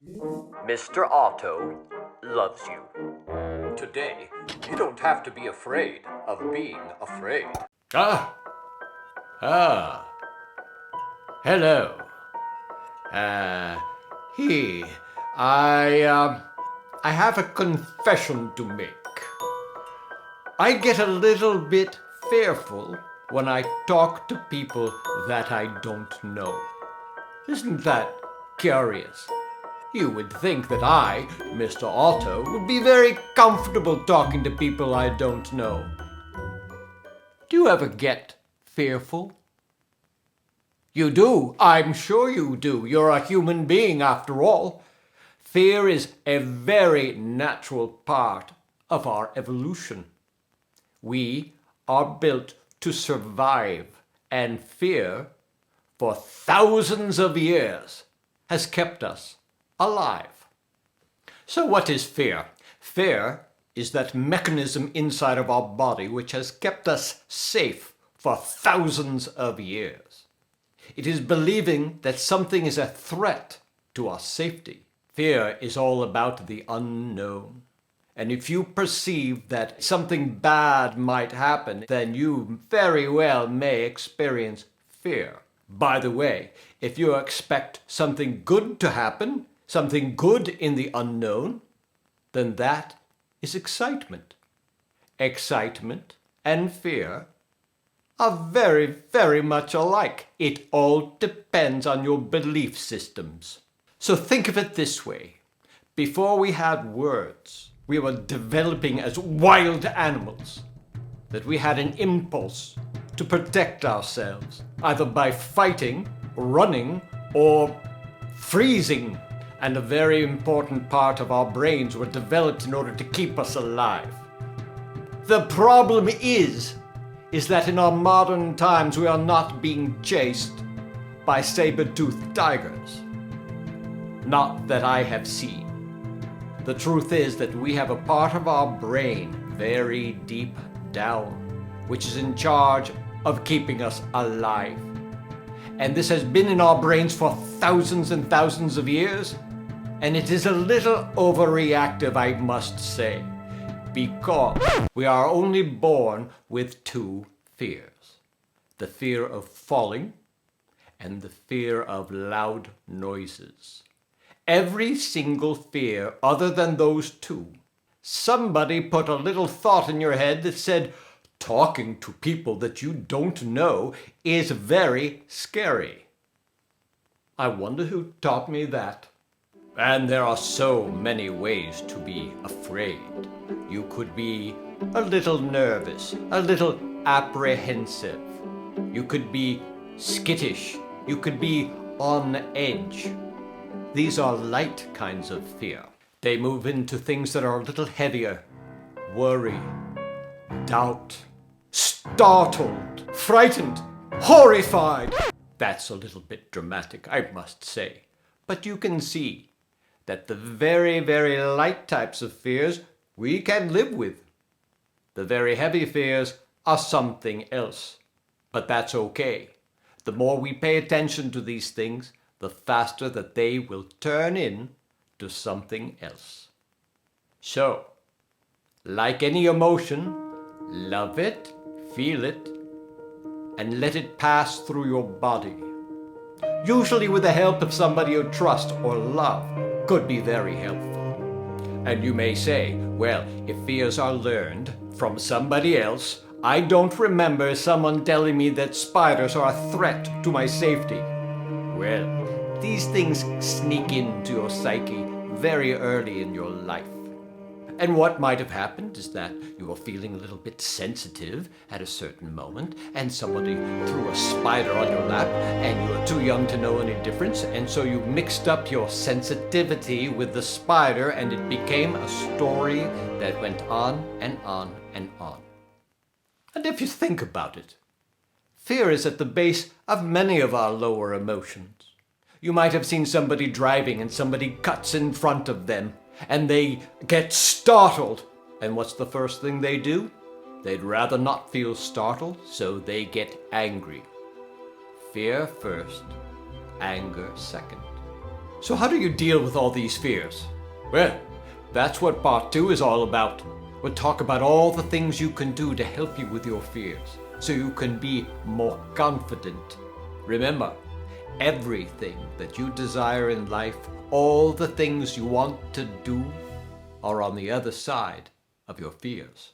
Mr. Otto loves you. Today, you don't have to be afraid of being afraid. Ah, ah, hello. He, I have a confession to make. I get a little bit fearful when I talk to people that I don't know. Isn't that curious? You would think that I, Mr. Otto, would be very comfortable talking to people I don't know. Do you ever get fearful? You do. I'm sure you do. You're a human being after all. Fear is a very natural part of our evolution. We are built to survive, and fear, for thousands of years, has kept us alive. So what is fear? Fear is that mechanism inside of our body which has kept us safe for thousands of years. It is believing that something is a threat to our safety. Fear is all about the unknown. And if you perceive that something bad might happen, then you very well may experience fear. By the way, if you expect something good to happen, something good in the unknown, then that is excitement. Excitement and fear are very, very much alike. It all depends on your belief systems. So think of it this way. Before we had words, we were developing as wild animals, that we had an impulse to protect ourselves, either by fighting, running, or freezing. And a very important part of our brains were developed in order to keep us alive. The problem is that in our modern times we are not being chased by saber-toothed tigers. Not that I have seen. The truth is that we have a part of our brain very deep down, which is in charge of keeping us alive. And this has been in our brains for thousands and thousands of years, and it is a little overreactive, I must say, because we are only born with two fears: the fear of falling and the fear of loud noises. Every single fear other than those two, somebody put a little thought in your head that said, talking to people that you don't know is very scary. I wonder who taught me that. And there are so many ways to be afraid. You could be a little nervous, a little apprehensive. You could be skittish. You could be on edge. These are light kinds of fear. They move into things that are a little heavier. Worry, doubt, startled, frightened, horrified. That's a little bit dramatic, I must say. But you can see that the very, very light types of fears we can live with. The very heavy fears are something else. But that's okay. The more we pay attention to these things, the faster that they will turn into something else. So, like any emotion, love it, feel it, and let it pass through your body. Usually with the help of somebody you trust or love could be very helpful. And you may say, well, if fears are learned from somebody else, I don't remember someone telling me that spiders are a threat to my safety. Well, these things sneak into your psyche very early in your life. And what might have happened is that you were feeling a little bit sensitive at a certain moment, and somebody threw a spider on your lap, and you were too young to know any difference, and so you mixed up your sensitivity with the spider, and it became a story that went on and on and on. And if you think about it, fear is at the base of many of our lower emotions. You might have seen somebody driving and somebody cuts in front of them and they get startled. And what's the first thing they do? They'd rather not feel startled, so they get angry. Fear first, anger second. So how do you deal with all these fears? Well, that's what part 2 is all about. We'll talk about all the things you can do to help you with your fears, so you can be more confident. Remember, everything that you desire in life, all the things you want to do, are on the other side of your fears.